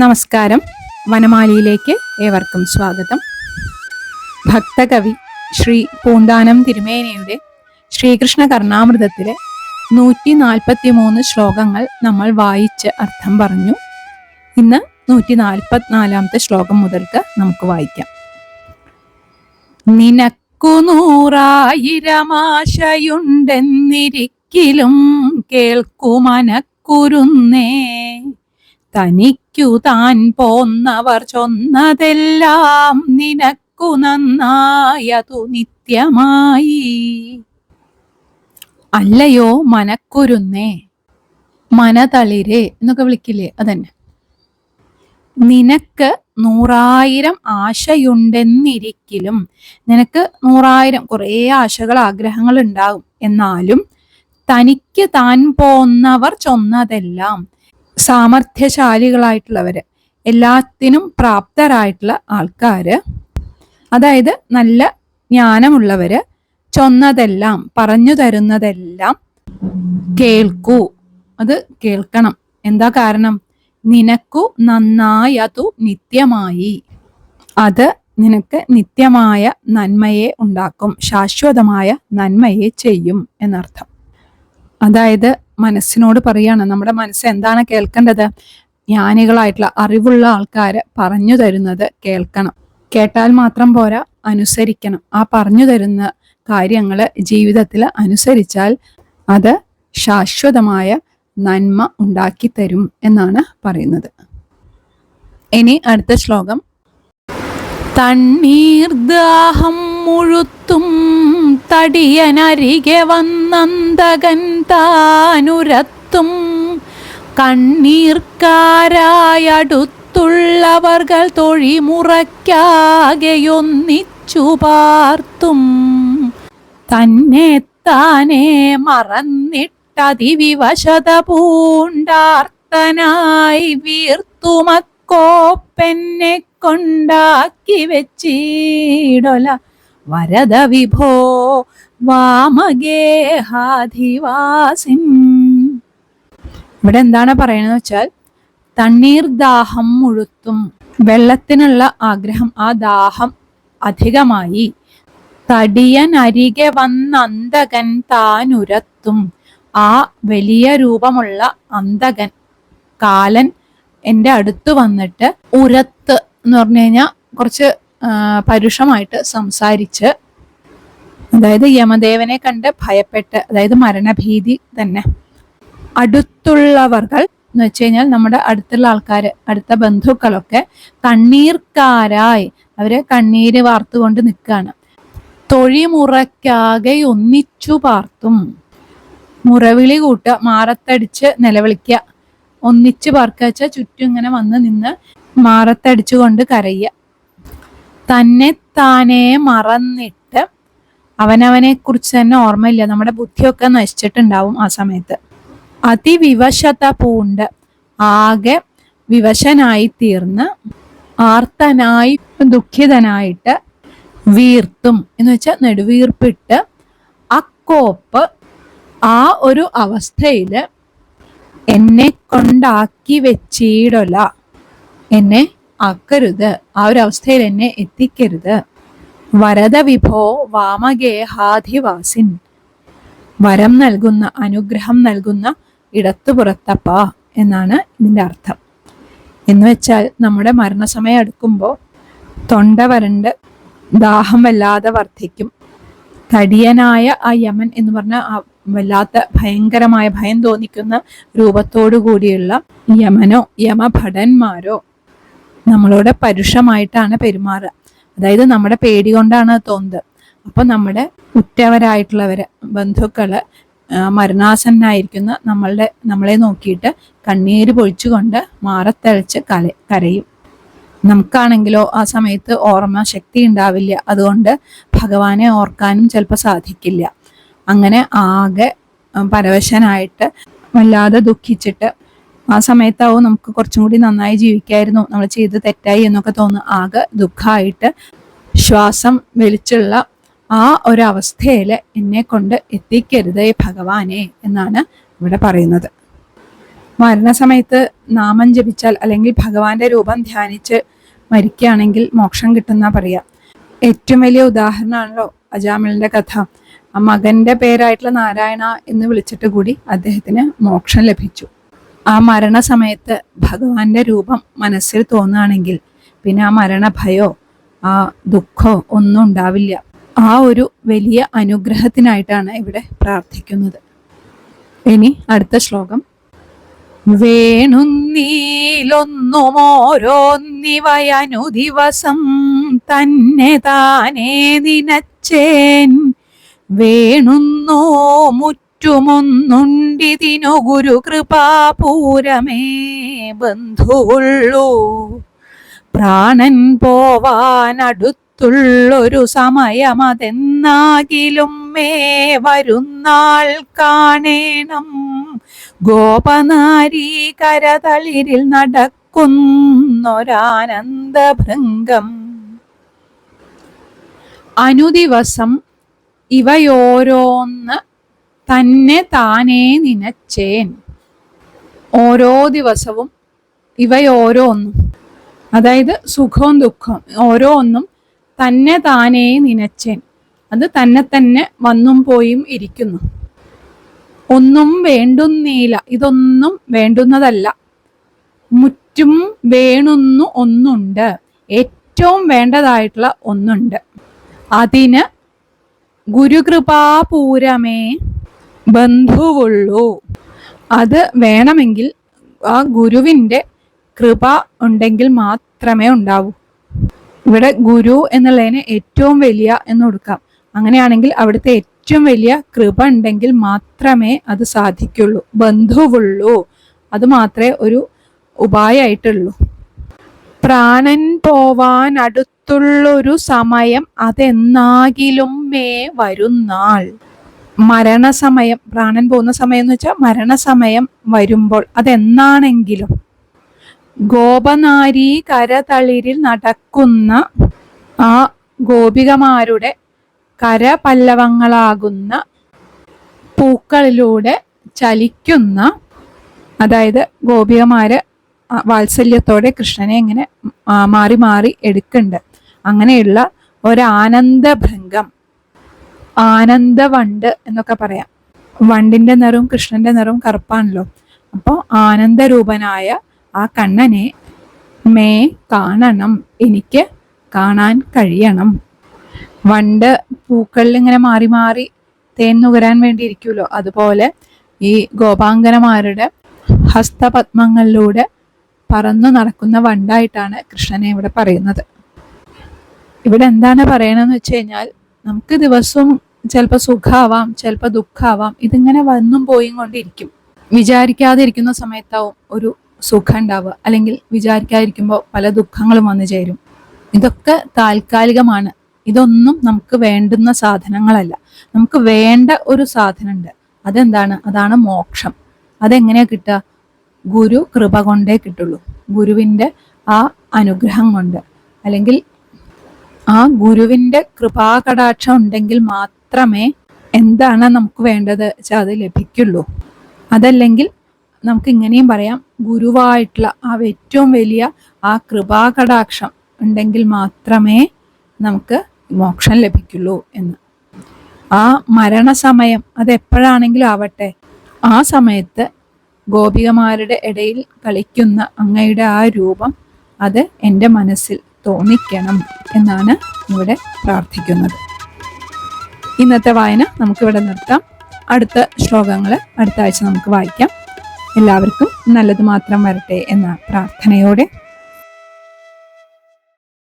നമസ്കാരം. വനമാലിയിലേക്ക് ഏവർക്കും സ്വാഗതം. ഭക്തകവി ശ്രീ പൂന്താനം തിരുമേനിയുടെ ശ്രീകൃഷ്ണ കർണാമൃതത്തിലെ 143 ശ്ലോകങ്ങൾ നമ്മൾ വായിച്ച് അർത്ഥം പറഞ്ഞു. ഇന്ന് 144 ശ്ലോകം മുതൽക്ക് നമുക്ക് വായിക്കാം. നിനക്കു 100,000 ആശയുണ്ടെന്നിരിക്കിലും കേൾക്കുമനക്കുരുന്നേ, തനിക്കു താൻ പോന്നവർ ചൊന്നതെല്ലാം നിനക്കു നന്നായതു നിത്യമായി. അല്ലയോ മനക്കുരുന്നേ, മനതളിരേ എന്നൊക്കെ വിളിക്കില്ലേ, അതന്നെ. നിനക്ക് 100,000 ആശയുണ്ടെന്നിരിക്കിലും, നിനക്ക് 100,000 കുറേ ആശകൾ ആഗ്രഹങ്ങൾ ഉണ്ടാകും. എന്നാലും തനിക്ക് താൻ പോന്നവർ ചൊന്നതെല്ലാം, സാമർഥ്യശാലികളായിട്ടുള്ളവര്, എല്ലാത്തിനും പ്രാപ്തരായിട്ടുള്ള ആൾക്കാര്, അതായത് നല്ല ജ്ഞാനമുള്ളവര് ചൊന്നതെല്ലാം, പറഞ്ഞു തരുന്നതെല്ലാം കേൾക്കൂ, അത് കേൾക്കണം. എന്താ കാരണം? നിനക്കു നന്നായതു നിത്യമായി, അത് നിനക്ക് നിത്യമായ നന്മയെ ഉണ്ടാക്കും, ശാശ്വതമായ നന്മയെ ചെയ്യും എന്നർത്ഥം. അതായത് മനസ്സിനോട് പറയാണ്, നമ്മുടെ മനസ്സ് എന്താണ് കേൾക്കേണ്ടത്? ജ്ഞാനികളായിട്ടുള്ള അറിവുള്ള ആൾക്കാര് പറഞ്ഞു തരുന്നത് കേൾക്കണം. കേട്ടാൽ മാത്രം പോരാ, അനുസരിക്കണം. ആ പറഞ്ഞു തരുന്ന കാര്യങ്ങള് ജീവിതത്തിൽ അനുസരിച്ചാൽ അത് ശാശ്വതമായ നന്മ ഉണ്ടാക്കി തരും എന്നാണ് പറയുന്നത്. ഇനി അടുത്ത ശ്ലോകം. തണ്ണീർദാഹം മുഴുത്തും തടിയനരികെ വന്നന്തകൻ താനുരത്തും, കണ്ണീർക്കാരായടുത്തുള്ളവർകൾ തൊഴിമുറയ്ക്കാകെയൊന്നിച്ചു പാർത്തും, തന്നെ താനേ മറന്നിട്ടതിവിവശത പൂണ്ടാർത്തനായി വീർത്തുമക്കോപ്പെന്നെ കൊണ്ടാക്കി വെച്ചിടൊല വരദ വിഭോ വാമഗേഹാധിവാസിൻ. ഇവിടെ എന്താണ് പറയണെന്ന് വെച്ചാൽ, തണ്ണീർദാഹം മുഴുത്തും, വെള്ളത്തിനുള്ള ആഗ്രഹം, ആ ദാഹം അധികമായി. തടിയനരികെ വന്നന്തകൻ താനുരത്തും, ആ വലിയ രൂപമുള്ള അന്തകൻ, കാലൻ എൻ്റെ അടുത്ത് വന്നിട്ട്, ഉരത്ത് എന്ന് പറഞ്ഞു കഴിഞ്ഞാൽ കുറച്ച് പരുഷമായിട്ട് സംസാരിച്ച്, അതായത് യമദേവനെ കണ്ട് ഭയപ്പെട്ട്, അതായത് മരണഭീതി തന്നെ. അടുത്തുള്ളവർകൾ എന്ന് വെച്ച് കഴിഞ്ഞാൽ നമ്മുടെ അടുത്തുള്ള ആൾക്കാര്, അടുത്ത ബന്ധുക്കളൊക്കെ കണ്ണീർക്കാരായി, അവര് കണ്ണീര് വാർത്തുകൊണ്ട് നിൽക്കുകയാണ്. തൊഴിമുറയ്ക്കാകെ ഒന്നിച്ചു പാർത്തും, മുറവിളി കൂട്ടുക, മാറത്തടിച്ച് നിലവിളിക്കുക, ഒന്നിച്ചു പാർക്കുക വെച്ചാൽ ചുറ്റും ഇങ്ങനെ വന്ന് നിന്ന് മാറത്തടിച്ചുകൊണ്ട് കരയുക. തന്നെ താനേ മറന്നിട്ട്, അവനവനെ കുറിച്ച് തന്നെ ഓർമ്മയില്ല, നമ്മുടെ ബുദ്ധിയൊക്കെ നശിച്ചിട്ടുണ്ടാവും ആ സമയത്ത്. അതിവിവശത പൂണ്ട്, ആകെ വിവശനായി തീർന്ന്, ആർത്തനായി ദുഃഖിതനായിട്ട്, വീർത്തും എന്ന് വെച്ചാൽ നെടുവീർപ്പിട്ട്, അക്കോപ്പ് ആ ഒരു അവസ്ഥയില്, എന്നെ കൊണ്ടാക്കി വെച്ചിടൊല, എന്നെ ആക്കരുത്, ആ ഒരു അവസ്ഥയിൽ എന്നെ എത്തിക്കരുത്. വരദ വിഭോ വാമഗേഹാധിവാസിൻ, വരം നൽകുന്ന, അനുഗ്രഹം നൽകുന്ന ഇടത്തുപുറത്തപ്പ എന്നാണ് ഇതിൻ്റെ അർത്ഥം. എന്ന് വെച്ചാൽ നമ്മുടെ മരണസമയം അടുക്കുമ്പോൾ തൊണ്ട വരണ്ട് ദാഹം വല്ലാതെ വർദ്ധിക്കും. തടിയനായ ആ യമൻ എന്ന് പറഞ്ഞ ആ വല്ലാത്ത ഭയങ്കരമായ ഭയം തോന്നിക്കുന്ന രൂപത്തോടു കൂടിയുള്ള യമനോ യമഭടന്മാരോ നമ്മളോട് പരുഷമായിട്ടാണ് പെരുമാറുക. അതായത് നമ്മുടെ പേടി കൊണ്ടാണ് തോന്നുന്നത്. അപ്പൊ നമ്മുടെ ഉറ്റവരായിട്ടുള്ളവര്, ബന്ധുക്കള്, മരണാസന്നായിരിക്കുന്ന നമ്മളെ നോക്കിയിട്ട് കണ്ണീര് പൊഴിച്ചുകൊണ്ട് മാറത്തളിച്ച് കരയും. നമുക്കാണെങ്കിലോ ആ സമയത്ത് ഓർമ്മ ശക്തി ഉണ്ടാവില്ല, അതുകൊണ്ട് ഭഗവാനെ ഓർക്കാനും ചിലപ്പോൾ സാധിക്കില്ല. അങ്ങനെ ആകെ പരവശനായിട്ട് വല്ലാതെ ദുഃഖിച്ചിട്ട്, ആ സമയത്താവും നമുക്ക് കുറച്ചും കൂടി നന്നായി ജീവിക്കായിരുന്നു, നമ്മൾ ചെയ്ത് തെറ്റായി എന്നൊക്കെ തോന്നുന്നു. ആകെ ദുഃഖമായിട്ട് ശ്വാസം വലിച്ചുള്ള ആ ഒരു അവസ്ഥയിൽ എന്നെ കൊണ്ട് എത്തിക്കരുതേ ഭഗവാനെ എന്നാണ് ഇവിടെ പറയുന്നത്. മരണസമയത്ത് നാമം ജപിച്ചാൽ അല്ലെങ്കിൽ ഭഗവാന്റെ രൂപം ധ്യാനിച്ച് മരിക്കുകയാണെങ്കിൽ മോക്ഷം കിട്ടുന്ന പറയാം. ഏറ്റവും വലിയ ഉദാഹരണമാണല്ലോ അജാമിളിന്റെ കഥ. ആ മകന്റെ പേരായിട്ടുള്ള നാരായണ എന്ന് വിളിച്ചിട്ട് കൂടി അദ്ദേഹത്തിന് മോക്ഷം ലഭിച്ചു. ആ മരണസമയത്ത് ഭഗവാന്റെ രൂപം മനസ്സിൽ തോന്നുകയാണെങ്കിൽ പിന്നെ ആ മരണഭയോ ആ ദുഃഖമോ ഒന്നും ഉണ്ടാവില്ല. ആ ഒരു വലിയ അനുഗ്രഹത്തിനായിട്ടാണ് ഇവിടെ പ്രാർത്ഥിക്കുന്നത്. ഇനി അടുത്ത ശ്ലോകം. വേണുന്നീലൊന്നുമോരോന്നിവയനു ദിവസം തന്നെ താനേ നിനച്ചേൻ വേണുന്നോ മുറ്റുമൊന്നുണ്ടിതിനു ഗുരു കൃപാപൂരമേ ബന്ധുവുള്ളൂ പ്രാണൻ പോവാനടുത്തുള്ളൊരു സമയമതെന്നാകിലും മേ വരുന്നാൾ കാണേണം ഗോപനാരീ കരതളിരിൽ നടക്കുന്നൊരാനന്ദഭൃംഗം. അനുദിവസം ഇവയോരോന്ന് തന്നെ താനേ നിനച്ചേൻ. ഓരോ ദിവസവും ഇവയോരോന്നും, അതായത് സുഖവും ദുഃഖവും ഓരോന്നും തന്നെ താനേ നിനച്ചേൻ. അത് തന്നെ തന്നെ വന്നും പോയും ഇരിക്കുന്നു. ഒന്നും വേണ്ടുന്നീല, ഇതൊന്നും വേണ്ടുന്നതല്ല. മുറ്റും വേണുന്നു ഒന്നുണ്ട്, ഏറ്റവും വേണ്ടതായിട്ടുള്ള ഒന്നുണ്ട്. അതിന് ഗുരുകൃപാപൂരമേ ബന്ധുവുള്ളൂ. അത് വേണമെങ്കിൽ ആ ഗുരുവിൻ്റെ കൃപ ഉണ്ടെങ്കിൽ മാത്രമേ ഉണ്ടാവൂ. ഇവിടെ ഗുരു എന്നുള്ളതിന് ഏറ്റവും വലിയ എന്ന് കൊടുക്കാം. അങ്ങനെയാണെങ്കിൽ അവിടുത്തെ ഏറ്റവും വലിയ കൃപ ഉണ്ടെങ്കിൽ മാത്രമേ അത് സാധിക്കുള്ളൂ. ബന്ധുവുള്ളൂ, അത് മാത്രമേ ഒരു ഉപായമായിട്ടുള്ളൂ. പ്രാണൻ പോവാൻ അടുത്തുള്ളൊരു സമയം അതെന്നാകിലും മേ വരുന്നാൾ. മരണസമയം, പ്രാണൻ പോകുന്ന സമയം എന്ന് വെച്ചാൽ മരണസമയം വരുമ്പോൾ അതെന്നാണെങ്കിലും ഗോപനാരീ കരതളിരിൽ നടക്കുന്ന ആ ഗോപികമാരുടെ കരപല്ലവങ്ങളാകുന്ന പൂക്കളിലൂടെ ചലിക്കുന്ന, അതായത് ഗോപികമാര് വാത്സല്യത്തോടെ കൃഷ്ണനെ ഇങ്ങനെ മാറി മാറി എടുക്കുന്നുണ്ട്. അങ്ങനെയുള്ള ഒരാനന്ദഭൃംഗം, ആനന്ദവണ്ട് എന്നൊക്കെ പറയാം. വണ്ടിന്റെ നിറവും കൃഷ്ണന്റെ നിറവും കറുപ്പാണല്ലോ. അപ്പോൾ ആനന്ദരൂപനായ ആ കണ്ണനെ മേ കാണണം, എനിക്ക് കാണാൻ കഴിയണം. വണ്ട് പൂക്കളിൽ ഇങ്ങനെ മാറി മാറി തേൻ നുകരാൻ വേണ്ടി ഇരിക്കുമല്ലോ, അതുപോലെ ഈ ഗോപാംഗനമാരുടെ ഹസ്തപത്മങ്ങളിലൂടെ പറന്നു നടക്കുന്ന വണ്ടായിട്ടാണ് കൃഷ്ണനെ ഇവിടെ പറയുന്നത്. ഇവിടെ എന്താണ് പറയണമെന്ന് വെച്ച് കഴിഞ്ഞാൽ, നമുക്ക് ദിവസവും ചിലപ്പോൾ സുഖമാവാം, ചിലപ്പോൾ ദുഃഖമാവാം. ഇതിങ്ങനെ വന്നും പോയും കൊണ്ടിരിക്കും. വിചാരിക്കാതിരിക്കുന്ന സമയത്താവും ഒരു സുഖം ഉണ്ടാവുക, അല്ലെങ്കിൽ വിചാരിക്കാതിരിക്കുമ്പോൾ പല ദുഃഖങ്ങളും വന്നു ചേരും. ഇതൊക്കെ താൽക്കാലികമാണ്. ഇതൊന്നും നമുക്ക് വേണ്ടുന്ന സാധനങ്ങളല്ല. നമുക്ക് വേണ്ട ഒരു സാധനമുണ്ട്. അതെന്താണ്? അതാണ് മോക്ഷം. അതെങ്ങനെയാ കിട്ടുക? ഗുരു കൃപ കൊണ്ടേ കിട്ടുള്ളൂ. ഗുരുവിൻ്റെ ആ അനുഗ്രഹം കൊണ്ട്, അല്ലെങ്കിൽ ആ ഗുരുവിൻ്റെ കൃപാകടാക്ഷം ഉണ്ടെങ്കിൽ മാത്രമേ എന്താണ് നമുക്ക് വേണ്ടത് വെച്ചാൽ അത് ലഭിക്കുള്ളൂ. അതല്ലെങ്കിൽ നമുക്ക് ഇങ്ങനെയും പറയാം, ഗുരുവായിട്ടുള്ള ആ ഏറ്റവും വലിയ ആ കൃപാകടാക്ഷം ഉണ്ടെങ്കിൽ മാത്രമേ നമുക്ക് മോക്ഷം ലഭിക്കുള്ളൂ എന്ന്. ആ മരണസമയം അതെപ്പോഴാണെങ്കിലും ആവട്ടെ, ആ സമയത്ത് ഗോപികമാരുടെ ഇടയിൽ കളിക്കുന്ന അങ്ങയുടെ ആ രൂപം അത് എൻ്റെ മനസ്സിൽ തോന്നിക്കണം എന്നാണ് ഇവിടെ പ്രാർത്ഥിക്കുന്നത്. ഇന്നത്തെ വായന നമുക്കിവിടെ നിർത്താം. അടുത്ത ശ്ലോകങ്ങൾ അടുത്ത ആഴ്ച നമുക്ക് വായിക്കാം. എല്ലാവർക്കും നല്ലത് മാത്രം വരട്ടെ എന്ന പ്രാർത്ഥനയോടെ